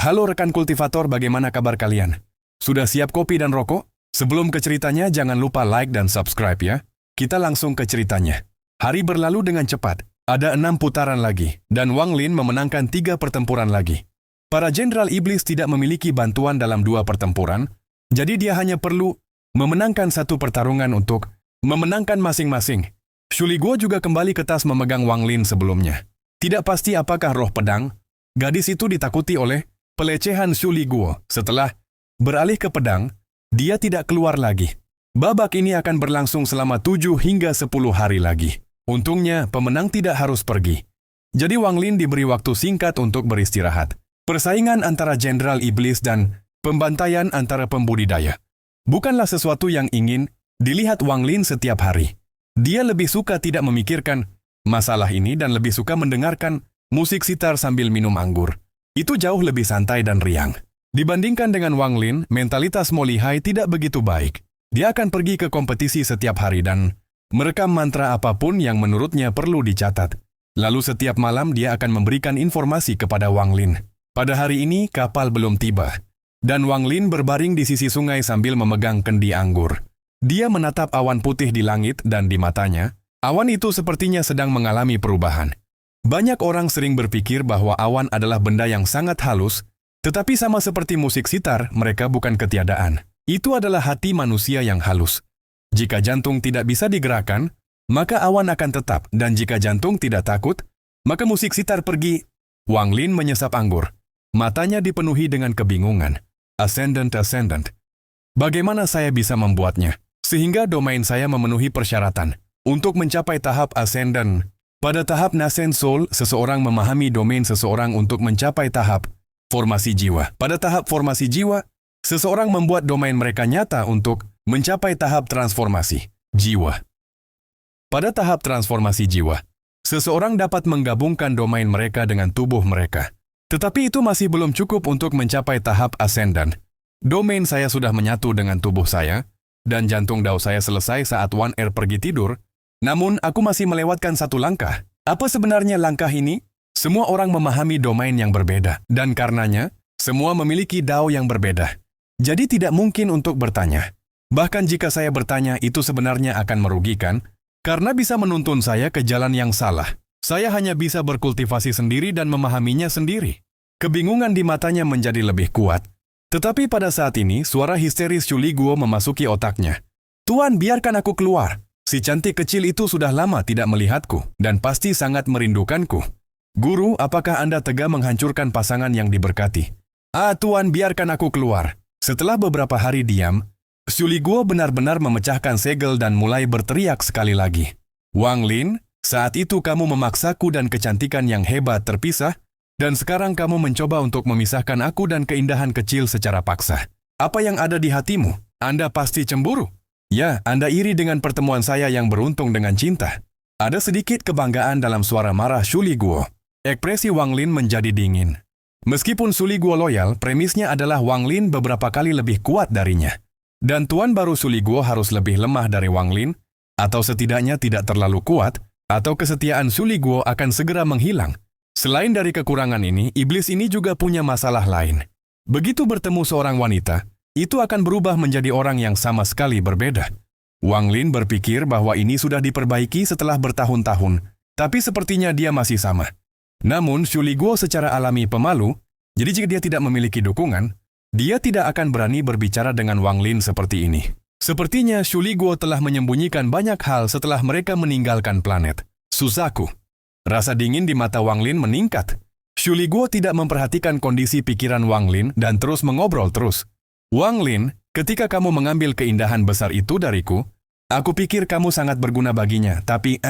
Halo rekan kultivator, bagaimana kabar kalian? Sudah siap kopi dan rokok? Sebelum ke ceritanya, jangan lupa like dan subscribe ya. Kita langsung ke ceritanya. Hari berlalu dengan cepat. Ada 6 putaran lagi, dan Wang Lin memenangkan 3 pertempuran lagi. Para Jenderal Iblis tidak memiliki bantuan dalam 2 pertempuran, jadi dia hanya perlu memenangkan 1 pertarungan untuk memenangkan masing-masing. Xu Liguo juga kembali ke tas memegang Wang Lin sebelumnya. Tidak pasti apakah roh pedang, gadis itu ditakuti oleh pelecehan Xu Liguo. Setelah beralih ke pedang, dia tidak keluar lagi. Babak ini akan berlangsung selama 7 hingga 10 hari lagi. Untungnya, pemenang tidak harus pergi. Jadi Wang Lin diberi waktu singkat untuk beristirahat. Persaingan antara Jenderal Iblis dan pembantaian antara pembudidaya bukanlah sesuatu yang ingin dilihat Wang Lin setiap hari. Dia lebih suka tidak memikirkan masalah ini dan lebih suka mendengarkan musik sitar sambil minum anggur. Itu jauh lebih santai dan riang. Dibandingkan dengan Wang Lin, mentalitas Mo Lihai tidak begitu baik. Dia akan pergi ke kompetisi setiap hari dan merekam mantra apapun yang menurutnya perlu dicatat. Lalu setiap malam dia akan memberikan informasi kepada Wang Lin. Pada hari ini, kapal belum tiba. Dan Wang Lin berbaring di sisi sungai sambil memegang kendi anggur. Dia menatap awan putih di langit dan di matanya, awan itu sepertinya sedang mengalami perubahan. Banyak orang sering berpikir bahwa awan adalah benda yang sangat halus, tetapi sama seperti musik sitar, mereka bukan ketiadaan. Itu adalah hati manusia yang halus. Jika jantung tidak bisa digerakkan, maka awan akan tetap, dan jika jantung tidak takut, maka musik sitar pergi. Wang Lin menyesap anggur. Matanya dipenuhi dengan kebingungan. Ascendant. Bagaimana saya bisa membuatnya? Sehingga domain saya memenuhi persyaratan. Untuk mencapai tahap ascendant, pada tahap nascent soul, seseorang memahami domain seseorang untuk mencapai tahap formasi jiwa. Pada tahap formasi jiwa, seseorang membuat domain mereka nyata untuk mencapai tahap transformasi jiwa. Pada tahap transformasi jiwa, seseorang dapat menggabungkan domain mereka dengan tubuh mereka. Tetapi itu masih belum cukup untuk mencapai tahap ascendant. Domain saya sudah menyatu dengan tubuh saya, dan jantung dao saya selesai saat Wan Er pergi tidur, namun aku masih melewatkan 1 langkah. Apa sebenarnya langkah ini? Semua orang memahami domain yang berbeda, dan karenanya, semua memiliki dao yang berbeda. Jadi tidak mungkin untuk bertanya. Bahkan jika saya bertanya, itu sebenarnya akan merugikan, karena bisa menuntun saya ke jalan yang salah. Saya hanya bisa berkultivasi sendiri dan memahaminya sendiri. Kebingungan di matanya menjadi lebih kuat. Tetapi pada saat ini, suara histeris Xu Liguo memasuki otaknya. Tuan, biarkan aku keluar. Si cantik kecil itu sudah lama tidak melihatku, dan pasti sangat merindukanku. Guru, apakah Anda tega menghancurkan pasangan yang diberkati? Tuan, biarkan aku keluar. Setelah beberapa hari diam, Xu Liguo benar-benar memecahkan segel dan mulai berteriak sekali lagi. Wang Lin, saat itu kamu memaksaku dan kecantikan yang hebat terpisah, dan sekarang kamu mencoba untuk memisahkan aku dan keindahan kecil secara paksa. Apa yang ada di hatimu? Anda pasti cemburu. Ya, Anda iri dengan pertemuan saya yang beruntung dengan cinta. Ada sedikit kebanggaan dalam suara marah Xu Liguo. Ekspresi Wang Lin menjadi dingin. Meskipun Xu Liguo loyal, premisnya adalah Wang Lin beberapa kali lebih kuat darinya. Dan tuan baru Xu Liguo harus lebih lemah dari Wang Lin, atau setidaknya tidak terlalu kuat, atau kesetiaan Xu Liguo akan segera menghilang. Selain dari kekurangan ini, iblis ini juga punya masalah lain. Begitu bertemu seorang wanita, itu akan berubah menjadi orang yang sama sekali berbeda. Wang Lin berpikir bahwa ini sudah diperbaiki setelah bertahun-tahun, tapi sepertinya dia masih sama. Namun, Xu Liguo secara alami pemalu, jadi jika dia tidak memiliki dukungan, dia tidak akan berani berbicara dengan Wang Lin seperti ini. Sepertinya Xu Liguo telah menyembunyikan banyak hal setelah mereka meninggalkan planet Suzaku. Rasa dingin di mata Wang Lin meningkat. Xu Liguo tidak memperhatikan kondisi pikiran Wang Lin dan terus mengobrol terus. Wang Lin, ketika kamu mengambil keindahan besar itu dariku, aku pikir kamu sangat berguna baginya, tapi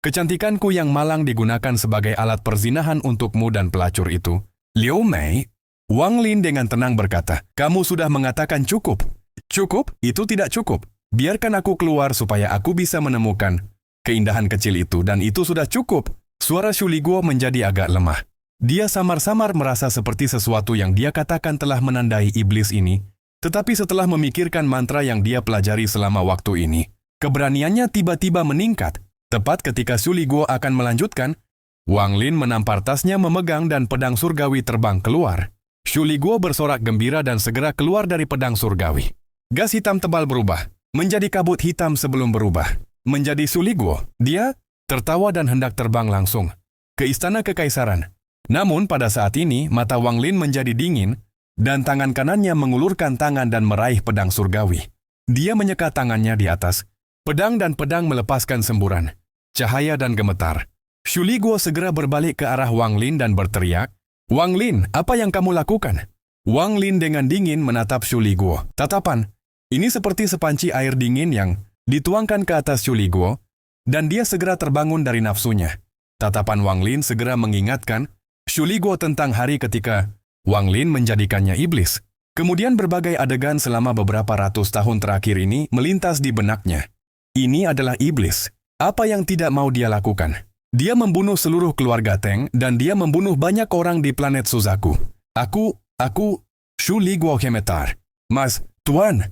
kecantikanku yang malang digunakan sebagai alat perzinahan untukmu dan pelacur itu. Liu Mei, Wang Lin dengan tenang berkata, kamu sudah mengatakan cukup. Cukup? Itu tidak cukup. Biarkan aku keluar supaya aku bisa menemukan keindahan kecil itu, dan itu sudah cukup. Suara Xu Liguo menjadi agak lemah. Dia samar-samar merasa seperti sesuatu yang dia katakan telah menandai iblis ini, tetapi setelah memikirkan mantra yang dia pelajari selama waktu ini, keberaniannya tiba-tiba meningkat. Tepat ketika Xu Liguo akan melanjutkan, Wang Lin menampar tasnya memegang dan pedang surgawi terbang keluar. Shu Liguo bersorak gembira dan segera keluar dari pedang surgawi. Gas hitam tebal berubah menjadi kabut hitam sebelum berubah menjadi Shu Liguo. Dia tertawa dan hendak terbang langsung ke istana kekaisaran. Namun pada saat ini mata Wang Lin menjadi dingin dan tangan kanannya mengulurkan tangan dan meraih pedang surgawi. Dia menyeka tangannya di atas pedang dan pedang melepaskan semburan cahaya dan gemetar. Shu Liguo segera berbalik ke arah Wang Lin dan berteriak, "Wang Lin, apa yang kamu lakukan?" Wang Lin dengan dingin menatap Shu Liguo. Tatapan ini seperti sepanci air dingin yang dituangkan ke atas Shu Liguo, dan dia segera terbangun dari nafsunya. Tatapan Wang Lin segera mengingatkan Shu Liguo tentang hari ketika Wang Lin menjadikannya iblis. Kemudian berbagai adegan selama beberapa ratus tahun terakhir ini melintas di benaknya. Ini adalah iblis. Apa yang tidak mau dia lakukan? Dia membunuh seluruh keluarga Teng dan dia membunuh banyak orang di planet Suzaku. Aku, Shu Liguo gemetar. Mas, Tuan.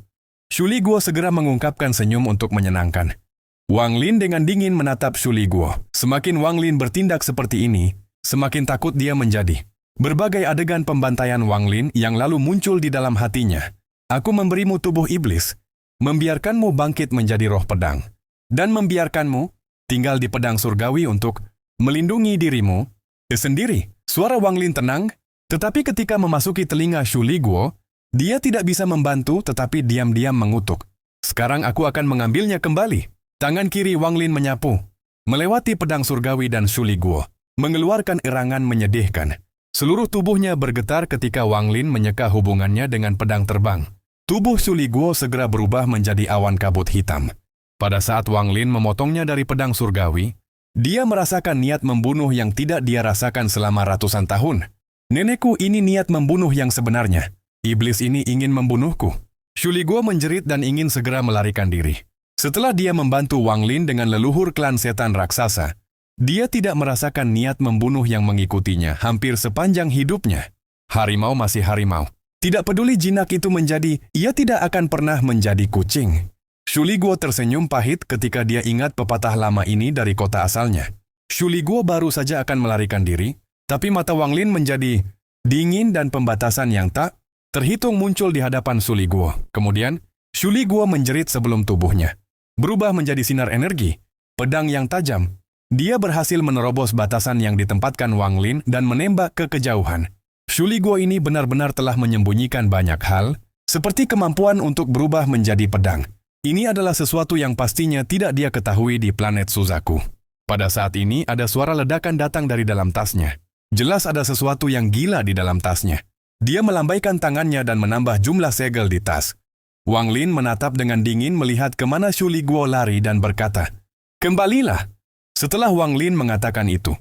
Shu Liguo segera mengungkapkan senyum untuk menyenangkan. Wang Lin dengan dingin menatap Shu Liguo. Semakin Wang Lin bertindak seperti ini, semakin takut dia menjadi. Berbagai adegan pembantaian Wang Lin yang lalu muncul di dalam hatinya. Aku memberimu tubuh iblis, membiarkanmu bangkit menjadi roh pedang, dan membiarkanmu tinggal di pedang surgawi untuk melindungi dirimu sendiri. Suara Wang Lin tenang, tetapi ketika memasuki telinga Shu Liguo, dia tidak bisa membantu tetapi diam-diam mengutuk. Sekarang aku akan mengambilnya kembali. Tangan kiri Wang Lin menyapu, melewati pedang surgawi dan Shu Liguo, mengeluarkan erangan menyedihkan. Seluruh tubuhnya bergetar ketika Wang Lin menyeka hubungannya dengan pedang terbang. Tubuh Shu Liguo segera berubah menjadi awan kabut hitam. Pada saat Wang Lin memotongnya dari pedang surgawi, dia merasakan niat membunuh yang tidak dia rasakan selama ratusan tahun. Nenekku ini niat membunuh yang sebenarnya. Iblis ini ingin membunuhku. Shu Liguo menjerit dan ingin segera melarikan diri. Setelah dia membantu Wang Lin dengan leluhur klan setan raksasa, dia tidak merasakan niat membunuh yang mengikutinya hampir sepanjang hidupnya. Harimau masih harimau. Tidak peduli jinak itu menjadi, ia tidak akan pernah menjadi kucing. Shu Liguo tersenyum pahit ketika dia ingat pepatah lama ini dari kota asalnya. Shu Liguo baru saja akan melarikan diri, tapi mata Wang Lin menjadi dingin dan pembatasan yang tak terhitung muncul di hadapan Shu Liguo. Kemudian, Shu Liguo menjerit sebelum tubuhnya berubah menjadi sinar energi, pedang yang tajam. Dia berhasil menerobos batasan yang ditempatkan Wang Lin dan menembak ke kejauhan. Shu Liguo ini benar-benar telah menyembunyikan banyak hal, seperti kemampuan untuk berubah menjadi pedang. Ini adalah sesuatu yang pastinya tidak dia ketahui di planet Suzaku. Pada saat ini ada suara ledakan datang dari dalam tasnya. Jelas ada sesuatu yang gila di dalam tasnya. Dia melambaikan tangannya dan menambah jumlah segel di tas. Wang Lin menatap dengan dingin melihat kemana Shu Liguo lari dan berkata, "Kembalilah." Setelah Wang Lin mengatakan itu,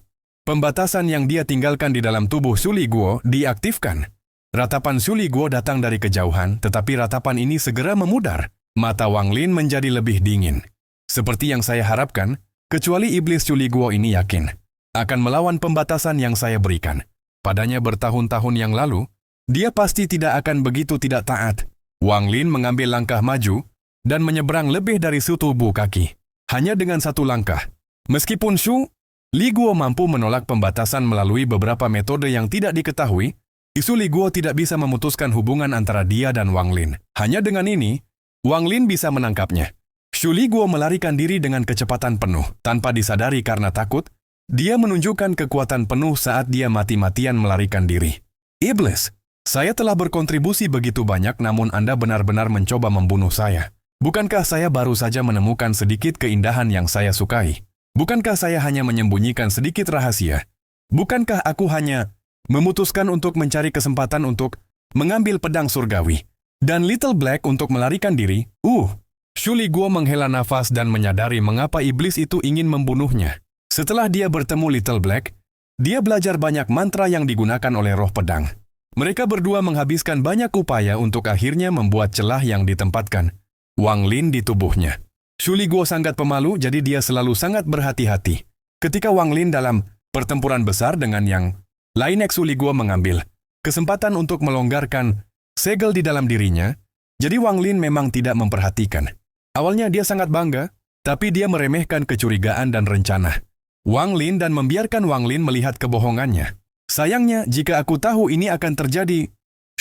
pembatasan yang dia tinggalkan di dalam tubuh Shu Liguo diaktifkan. Ratapan Shu Liguo datang dari kejauhan, tetapi ratapan ini segera memudar. Mata Wang Lin menjadi lebih dingin. Seperti yang saya harapkan, kecuali iblis Shu Liguo ini yakin akan melawan pembatasan yang saya berikan. Padanya bertahun-tahun yang lalu, dia pasti tidak akan begitu tidak taat. Wang Lin mengambil langkah maju dan menyeberang lebih dari setubuh kaki. Hanya dengan satu langkah. Meskipun Shu Liguo mampu menolak pembatasan melalui beberapa metode yang tidak diketahui, Shu Liguo tidak bisa memutuskan hubungan antara dia dan Wang Lin. Hanya dengan ini, Wang Lin bisa menangkapnya. Shu Liguo melarikan diri dengan kecepatan penuh. Tanpa disadari karena takut, dia menunjukkan kekuatan penuh saat dia mati-matian melarikan diri. Iblis, saya telah berkontribusi begitu banyak namun Anda benar-benar mencoba membunuh saya. Bukankah saya baru saja menemukan sedikit keindahan yang saya sukai? Bukankah saya hanya menyembunyikan sedikit rahasia? Bukankah aku hanya memutuskan untuk mencari kesempatan untuk mengambil pedang surgawi? Dan Little Black untuk melarikan diri, Shu Liguo menghela nafas dan menyadari mengapa iblis itu ingin membunuhnya. Setelah dia bertemu Little Black, dia belajar banyak mantra yang digunakan oleh roh pedang. Mereka berdua menghabiskan banyak upaya untuk akhirnya membuat celah yang ditempatkan Wang Lin di tubuhnya. Shu Liguo sangat pemalu, jadi dia selalu sangat berhati-hati. Ketika Wang Lin dalam pertempuran besar dengan yang lain, Shu Liguo mengambil kesempatan untuk melonggarkan segel di dalam dirinya, jadi Wang Lin memang tidak memperhatikan. Awalnya dia sangat bangga, tapi dia meremehkan kecurigaan dan rencana Wang Lin dan membiarkan Wang Lin melihat kebohongannya. Sayangnya, jika aku tahu ini akan terjadi,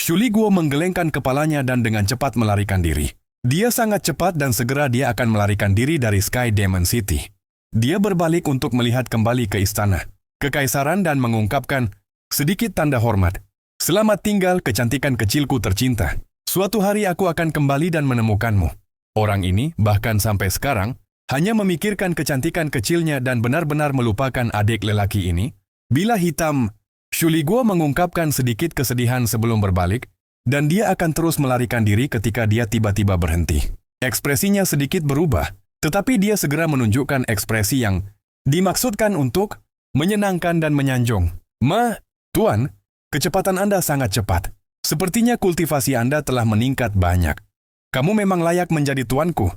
Shuli Guo menggelengkan kepalanya dan dengan cepat melarikan diri. Dia sangat cepat dan segera dia akan melarikan diri dari Sky Demon City. Dia berbalik untuk melihat kembali ke istana kekaisaran dan mengungkapkan sedikit tanda hormat. Selamat tinggal kecantikan kecilku tercinta. Suatu hari aku akan kembali dan menemukanmu. Orang ini bahkan sampai sekarang hanya memikirkan kecantikan kecilnya dan benar-benar melupakan adik lelaki ini. Bila hitam, Shuli Guo mengungkapkan sedikit kesedihan sebelum berbalik, dan dia akan terus melarikan diri ketika dia tiba-tiba berhenti. Ekspresinya sedikit berubah, tetapi dia segera menunjukkan ekspresi yang dimaksudkan untuk menyenangkan dan menyanjung. Tuan, kecepatan Anda sangat cepat. Sepertinya kultivasi Anda telah meningkat banyak. Kamu memang layak menjadi tuanku.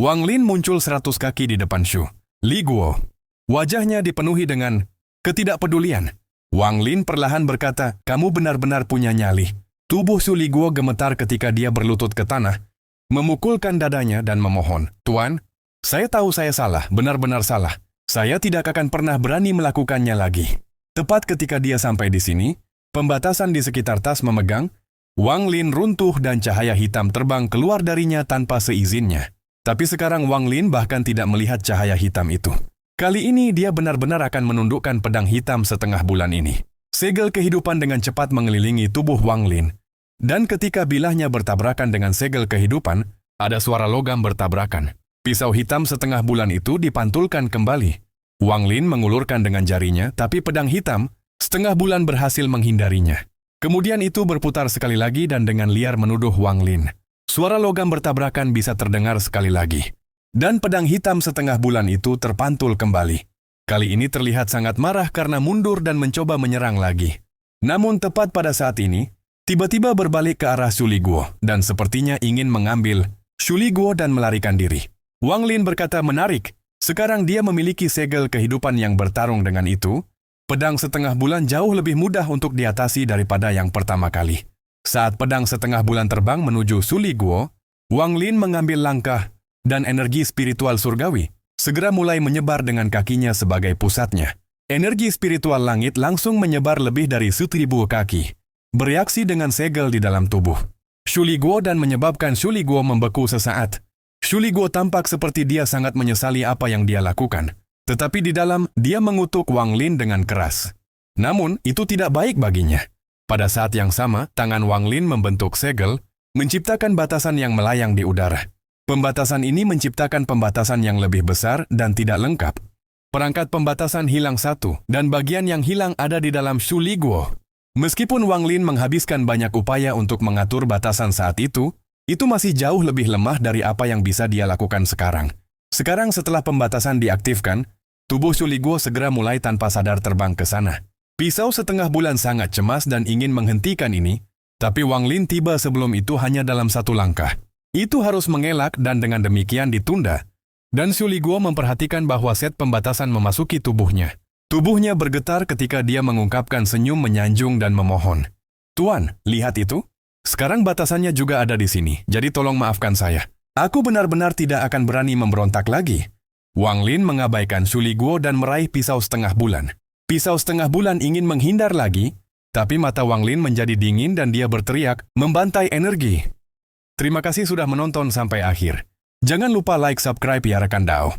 Wang Lin muncul 100 kaki di depan Shuli Guo. Wajahnya dipenuhi dengan ketidakpedulian. Wang Lin perlahan berkata, kamu benar-benar punya nyali. Tubuh Shuli Guo gemetar ketika dia berlutut ke tanah, memukulkan dadanya dan memohon, Tuan, saya tahu saya salah, benar-benar salah. Saya tidak akan pernah berani melakukannya lagi. Tepat ketika dia sampai di sini, pembatasan di sekitar tas memegang, Wang Lin runtuh dan cahaya hitam terbang keluar darinya tanpa seizinnya. Tapi sekarang Wang Lin bahkan tidak melihat cahaya hitam itu. Kali ini dia benar-benar akan menundukkan pedang hitam setengah bulan ini. Segel kehidupan dengan cepat mengelilingi tubuh Wang Lin. Dan ketika bilahnya bertabrakan dengan segel kehidupan, ada suara logam bertabrakan. Pisau hitam setengah bulan itu dipantulkan kembali. Wang Lin mengulurkan dengan jarinya, tapi pedang hitam setengah bulan berhasil menghindarinya. Kemudian itu berputar sekali lagi dan dengan liar menuduh Wang Lin. Suara logam bertabrakan bisa terdengar sekali lagi. Dan pedang hitam setengah bulan itu terpantul kembali. Kali ini terlihat sangat marah karena mundur dan mencoba menyerang lagi. Namun tepat pada saat ini, tiba-tiba berbalik ke arah Shuli Guo dan sepertinya ingin mengambil Shuli Guo dan melarikan diri. Wang Lin berkata menarik. Sekarang dia memiliki segel kehidupan yang bertarung dengan itu. Pedang setengah bulan jauh lebih mudah untuk diatasi daripada yang pertama kali. Saat pedang setengah bulan terbang menuju Shuli Guo, Wang Lin mengambil langkah dan energi spiritual surgawi segera mulai menyebar dengan kakinya sebagai pusatnya. Energi spiritual langit langsung menyebar lebih dari 1000 kaki, bereaksi dengan segel di dalam tubuh Shuli Guo dan menyebabkan Shuli Guo membeku sesaat. Shuli Guo tampak seperti dia sangat menyesali apa yang dia lakukan. Tetapi di dalam, dia mengutuk Wang Lin dengan keras. Namun, itu tidak baik baginya. Pada saat yang sama, tangan Wang Lin membentuk segel, menciptakan batasan yang melayang di udara. Pembatasan ini menciptakan pembatasan yang lebih besar dan tidak lengkap. Perangkat pembatasan hilang satu, dan bagian yang hilang ada di dalam Shuli Guo. Meskipun Wang Lin menghabiskan banyak upaya untuk mengatur batasan saat itu masih jauh lebih lemah dari apa yang bisa dia lakukan sekarang. Sekarang setelah pembatasan diaktifkan, tubuh Shuli Guo segera mulai tanpa sadar terbang ke sana. Pisau setengah bulan sangat cemas dan ingin menghentikan ini, tapi Wang Lin tiba sebelum itu hanya dalam satu langkah. Itu harus mengelak dan dengan demikian ditunda. Dan Shuli Guo memperhatikan bahwa set pembatasan memasuki tubuhnya. Tubuhnya bergetar ketika dia mengungkapkan senyum menyanjung dan memohon. Tuan, lihat itu? Sekarang batasannya juga ada di sini, jadi tolong maafkan saya. Aku benar-benar tidak akan berani memberontak lagi. Wang Lin mengabaikan Shuli Guo dan meraih pisau setengah bulan. Pisau setengah bulan ingin menghindar lagi, tapi mata Wang Lin menjadi dingin dan dia berteriak, membantai energi. Terima kasih sudah menonton sampai akhir. Jangan lupa like, subscribe ya rekan Dao.